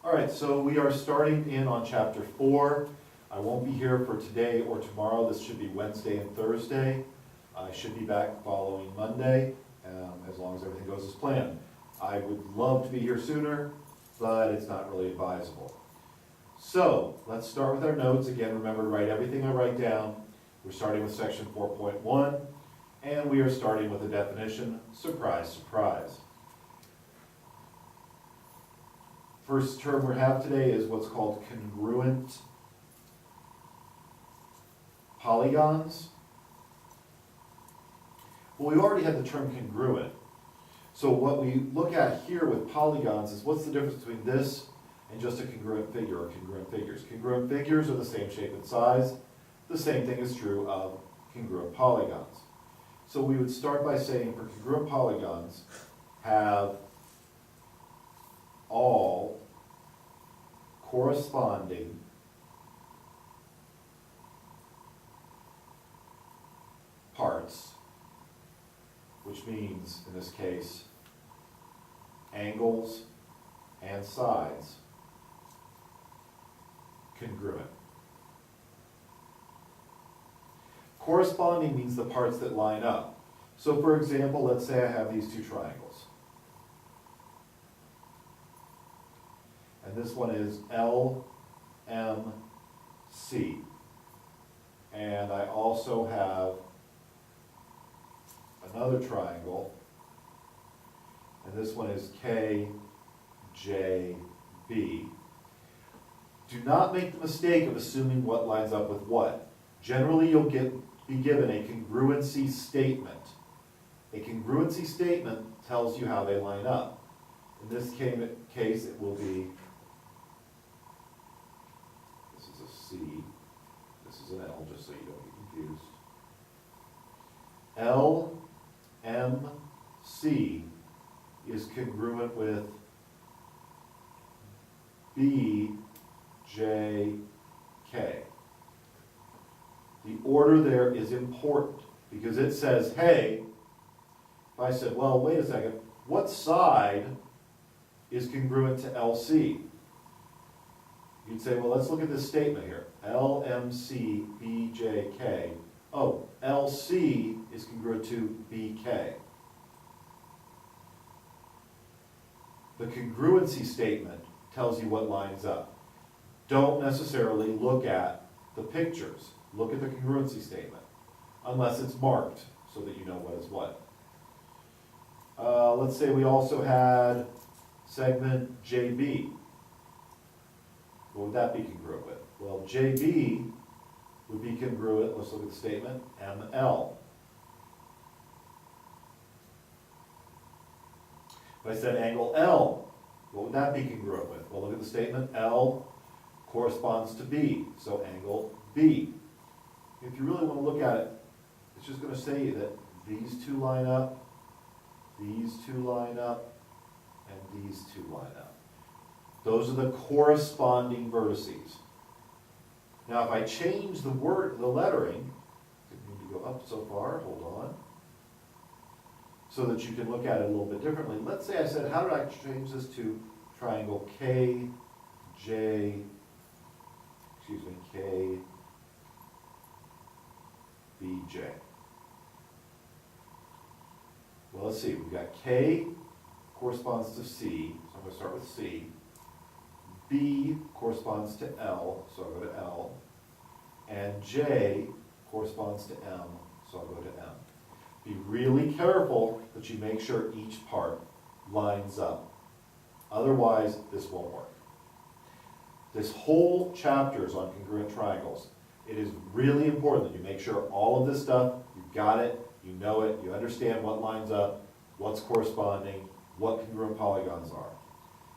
All right, so we are starting in on chapter 4. I won't be here for today or tomorrow. This should be Wednesday and Thursday. I should be back following Monday, as long as everything goes as planned. I would love to be here sooner, but it's not really advisable. So let's start with our notes. Again, remember to write everything I write down. We're starting with section 4.1, and we are starting with a definition. Surprise, surprise. First term we have today is what's called congruent polygons. Well, we already had the term congruent. So what we look at here with polygons is what's the difference between this and just a congruent figure or congruent figures. Congruent figures are the same shape and size. The same thing is true of congruent polygons. So we would start by saying for congruent polygons, have all corresponding parts, which means, in this case, angles and sides, congruent. Corresponding means the parts that line up. So for example, let's say I have these two triangles. And this one is LMC. And I also have another triangle. And this one is KJB. Do not make the mistake of assuming what lines up with what. Generally, you'll be given a congruency statement. A congruency statement tells you how they line up. In this case, it will be, this is a C, this is an L, just so you don't get confused. LMC is congruent with BJK. The order there is important because it says, hey, if I said, well, wait a second, what side is congruent to LC? You'd say, well, let's look at this statement here. LMC, BJK. Oh, LC is congruent to BK. The congruency statement tells you what lines up. Don't necessarily look at the pictures. Look at the congruency statement, unless it's marked so that you know what is what. Let's say we also had segment JB. What would that be congruent with? Well, JB would be congruent, let's look at the statement, ML. If I said angle L, what would that be congruent with? Well, look at the statement, L corresponds to B, so angle B. If you really want to look at it, it's just going to say that these two line up, these two line up, and these two line up. Those are the corresponding vertices. Now if I change the lettering, I need to go up so far, hold on, so that you can look at it a little bit differently. Let's say I said, how did I change this to triangle KBJ? Well, let's see, we've got K corresponds to C, so I'm going to start with C. B corresponds to L, so I'll go to L. And J corresponds to M, so I'll go to M. Be really careful that you make sure each part lines up. Otherwise, this won't work. This whole chapter is on congruent triangles. It is really important that you make sure all of this stuff, you've got it, you know it, you understand what lines up, what's corresponding, what congruent polygons are.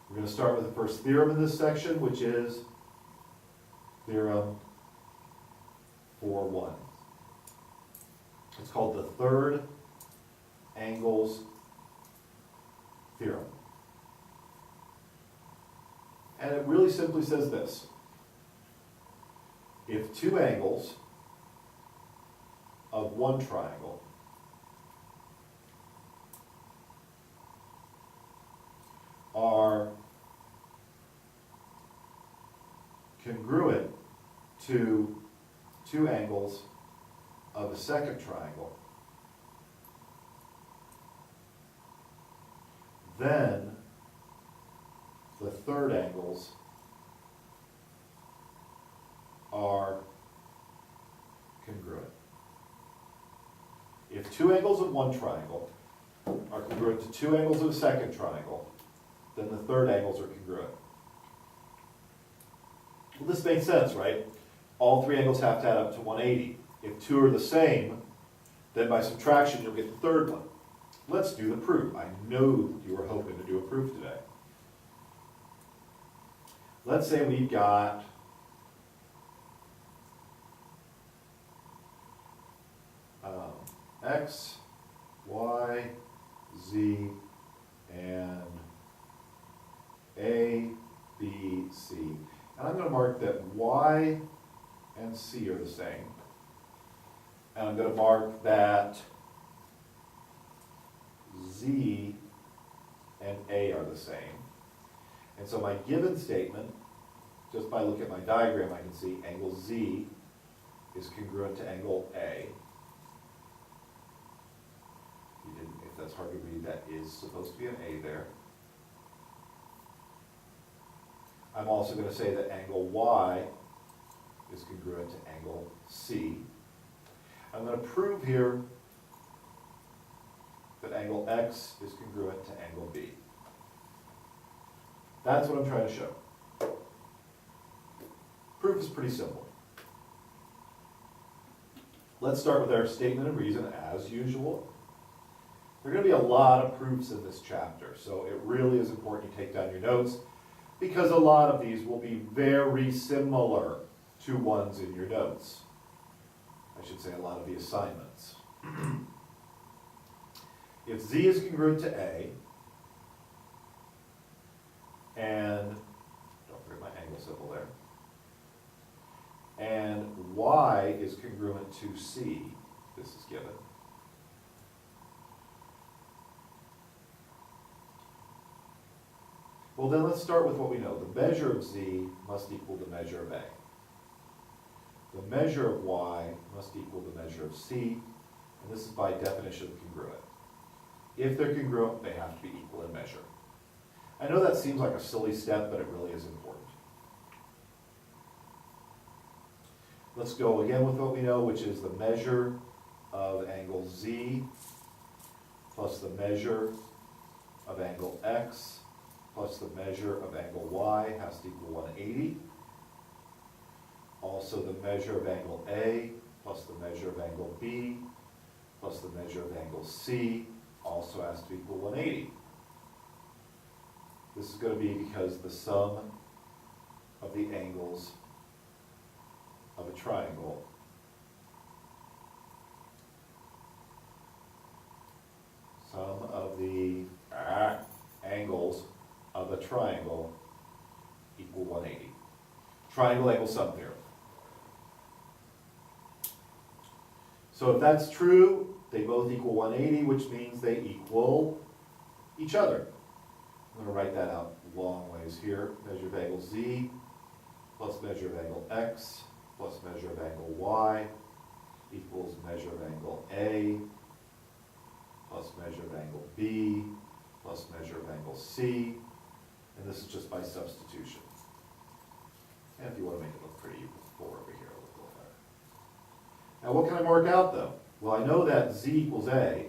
We're going to start with the first theorem in this section, which is theorem 4.1. It's called the third angles theorem. And it really simply says this. If two angles of one triangle are congruent to two angles of a second triangle, then the third angles are congruent. If two angles of one triangle are congruent to two angles of a second triangle, then the third angles are congruent. Well, this makes sense, right? All three angles have to add up to 180. If two are the same, then by subtraction you'll get the third one. Let's do the proof. I know you were hoping to do a proof today. Let's say we've got X, Y, Z, and A, B, C. And I'm going to mark that Y and C are the same. And I'm going to mark that Z and A are the same. And so my given statement, just by looking at my diagram, I can see angle Z is congruent to angle A. If that's hard to read, that is supposed to be an A there. I'm also going to say that angle Y is congruent to angle C. I'm going to prove here that angle X is congruent to angle B. That's what I'm trying to show. Proof is pretty simple. Let's start with our statement of reason as usual. There are going to be a lot of proofs in this chapter, so it really is important you take down your notes because a lot of these will be very similar to ones in your notes. I should say a lot of the assignments. If Z is congruent to A, and don't forget my angle symbol there, and Y is congruent to C, this is given, well then let's start with what we know. The measure of Z must equal the measure of A. The measure of Y must equal the measure of C, and this is by definition congruent. If they're congruent, they have to be equal in measure. I know that seems like a silly step, but it really is important. Let's go again with what we know, which is the measure of angle Z plus the measure of angle X plus the measure of angle Y has to equal 180. Also the measure of angle A plus the measure of angle B plus the measure of angle C also has to equal 180. This is going to be because the sum of the angles of a triangle angles of a triangle equal 180. Triangle angle sum theorem. So if that's true, they both equal 180, which means they equal each other. I'm going to write that out long ways here. Measure of angle Z plus measure of angle X plus measure of angle Y equals measure of angle A plus measure of angle B plus measure of angle C. And this is just by substitution. And if you want to make it look pretty, you put 4 over here a little better. Now what can I mark out though? Well, I know that Z equals A.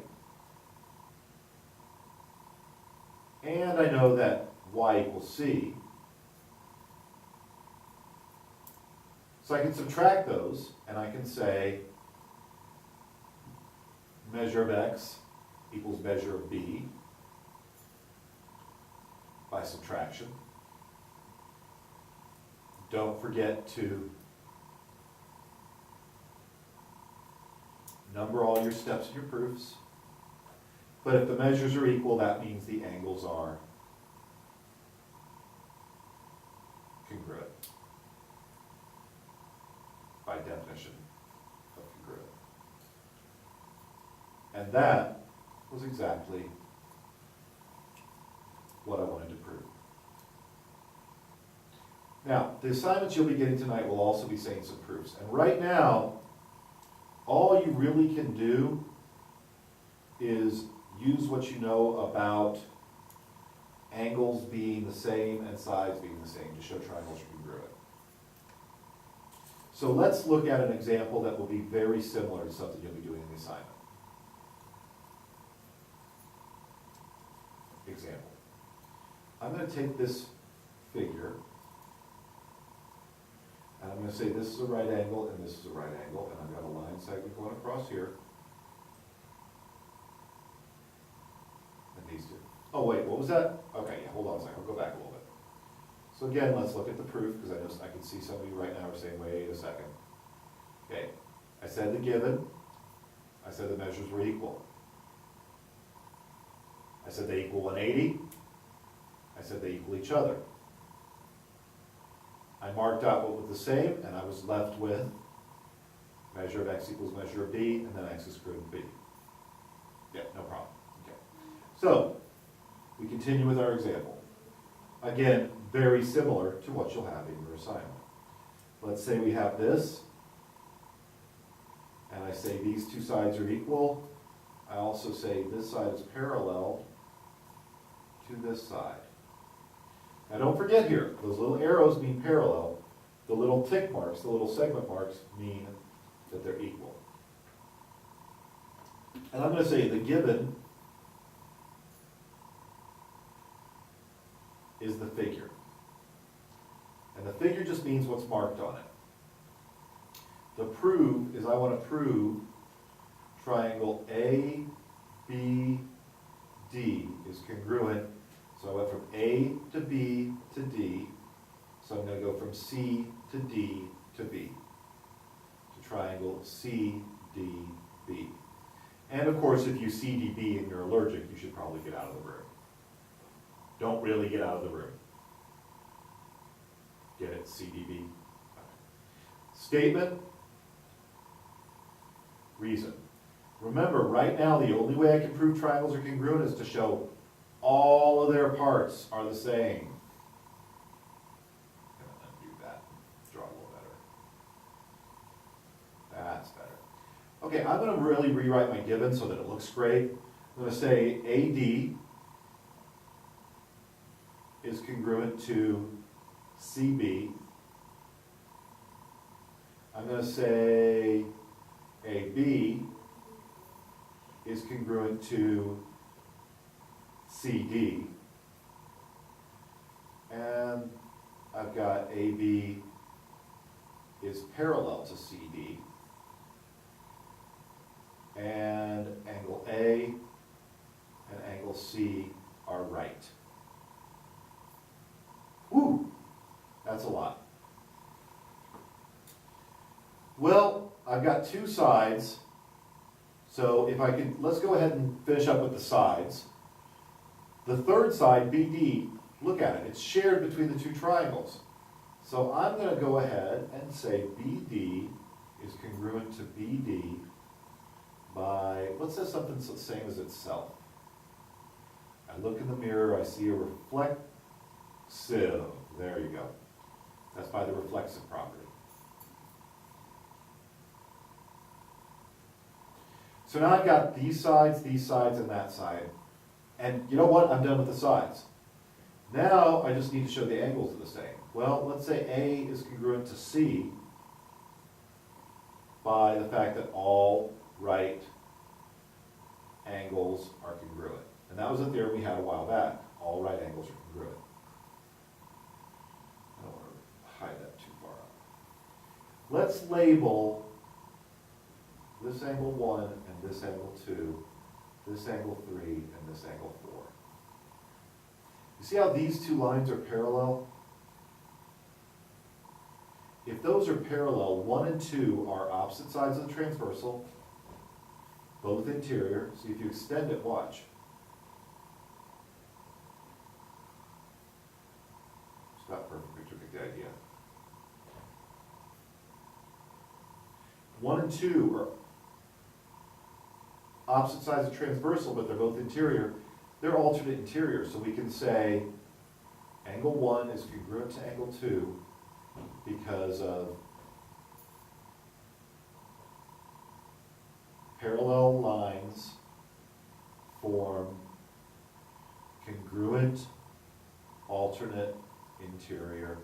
And I know that Y equals C. So I can subtract those, and I can say measure of X equals measure of B by subtraction. Don't forget to number all your steps in your proofs. But if the measures are equal, that means the angles are congruent by definition of congruent. And that was exactly what I wanted to prove. Now, the assignments you'll be getting tonight will also be saying some proofs. And right now, all you really can do is use what you know about angles being the same and sides being the same to show triangles are congruent. So let's look at an example that will be very similar to something you'll be doing in the assignment. Example. I'm going to take this figure, and I'm going to say this is a right angle and this is a right angle, and I've got a line segment going across here. And these two. Oh wait, what was that? Okay, yeah, hold on a second, I'll go back a little bit. So again, let's look at the proof, because I can see some of you right now are saying, wait a second. Okay, I said the given, I said the measures were equal. I said they equal 180, I said they equal each other. I marked out what was the same, and I was left with measure of x equals measure of b, and then x is congruent to b. Yeah, no problem. Okay. So, we continue with our example. Again, very similar to what you'll have in your assignment. Let's say we have this, and I say these two sides are equal. I also say this side is parallel to this side. Now don't forget here, those little arrows mean parallel. The little tick marks, the little segment marks mean that they're equal. And I'm going to say the given is the figure. And the figure just means what's marked on it. The prove is I want to prove triangle A, B, D is congruent. So I went from A to B to D. So I'm going to go from C to D to B. To triangle C, D, B. And of course, if you see DB and you're allergic, you should probably get out of the room. Don't really get out of the room. Get it? CDB. Statement. Reason. Remember, right now, the only way I can prove triangles are congruent is to show all of their parts are the same. I'm going to undo that. Draw a little better. That's better. Okay, I'm going to really rewrite my given so that it looks great. I'm going to say AD is congruent to CB. I'm going to say AB is congruent to CD. And I've got AB is parallel to CD. And angle A and angle C are right. Woo! That's a lot. Well, I've got two sides, so if I could, let's go ahead and finish up with the sides. The third side, BD, look at it, it's shared between the two triangles. So I'm going to go ahead and say BD is congruent to BD by, let's say something the same as itself. I look in the mirror, I see a reflexive, there you go. That's by the reflexive property. So now I've got these sides, and that side. And you know what? I'm done with the sides. Now I just need to show the angles are the same. Well, let's say A is congruent to C by the fact that all right angles are congruent. And that was a theorem we had a while back. All right angles are congruent. I don't want to hide that too far up. Let's label this angle 1 and this angle 2, this angle 3 and this angle 4. You see how these two lines are parallel? If those are parallel, 1 and 2 are opposite sides of the transversal, both interior. So if you extend it, watch. It's not perfect, but you get the idea. 1 and 2 are opposite sides of transversal, but they're both interior. They're alternate interior, so we can say angle 1 is congruent to angle 2 because of parallel lines form congruent alternate interior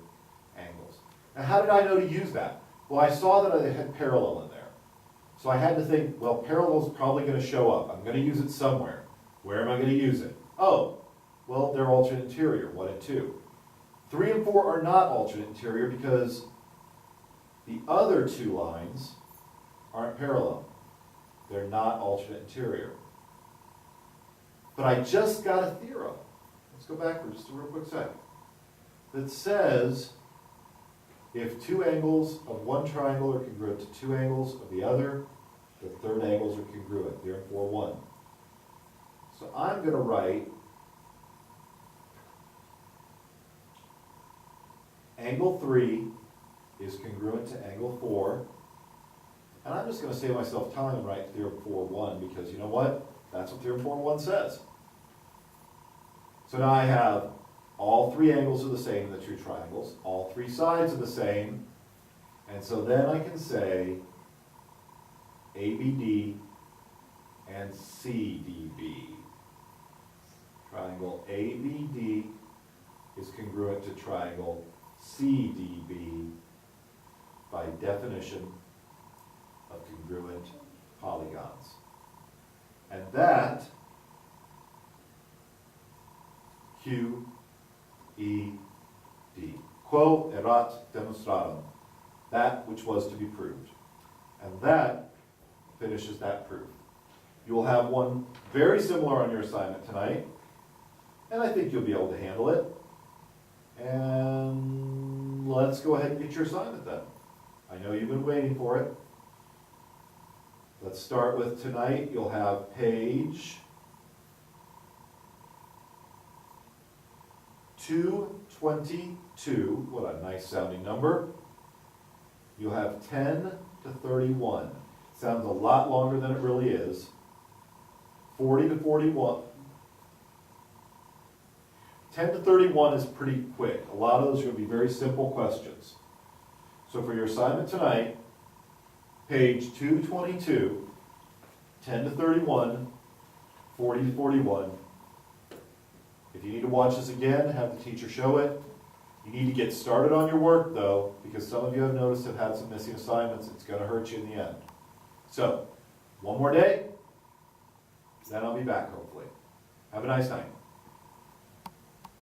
angles. Now, how did I know to use that? Well, I saw that I had parallel in there. So I had to think, well, parallel is probably going to show up. I'm going to use it somewhere. Where am I going to use it? Oh, well, they're alternate interior, 1 and 2. 3 and 4 are not alternate interior because the other 2 lines aren't parallel. They're not alternate interior. But I just got a theorem. Let's go back for just a real quick second. That says if 2 angles of one triangle are congruent to 2 angles of the other, the third angles are congruent. Therefore, 1. So I'm going to write angle 3 is congruent to angle 4. And I'm just going to save myself time and write theorem 4.1 because you know what? That's what theorem 4.1 says. So now I have all 3 angles are the same in the 2 triangles. All 3 sides are the same. And so then I can say ABD and CDB. Triangle ABD is congruent to triangle CDB by definition of congruent polygons. And that, Q, E, D. Quo erat demonstratum. That which was to be proved. And that finishes that proof. You will have one very similar on your assignment tonight, and I think you'll be able to handle it. And let's go ahead and get your assignment then. I know you've been waiting for it. Let's start with tonight. You'll have page 222. What a nice sounding number. You'll have 10 to 31. Sounds a lot longer than it really is. 40 to 41. 10 to 31 is pretty quick. A lot of those are going to be very simple questions. So for your assignment tonight, page 222, 10 to 31, 40 to 41. If you need to watch this again, have the teacher show it. You need to get started on your work though, because some of you have noticed have had some missing assignments. It's going to hurt you in the end. So, one more day, then I'll be back hopefully. Have a nice night.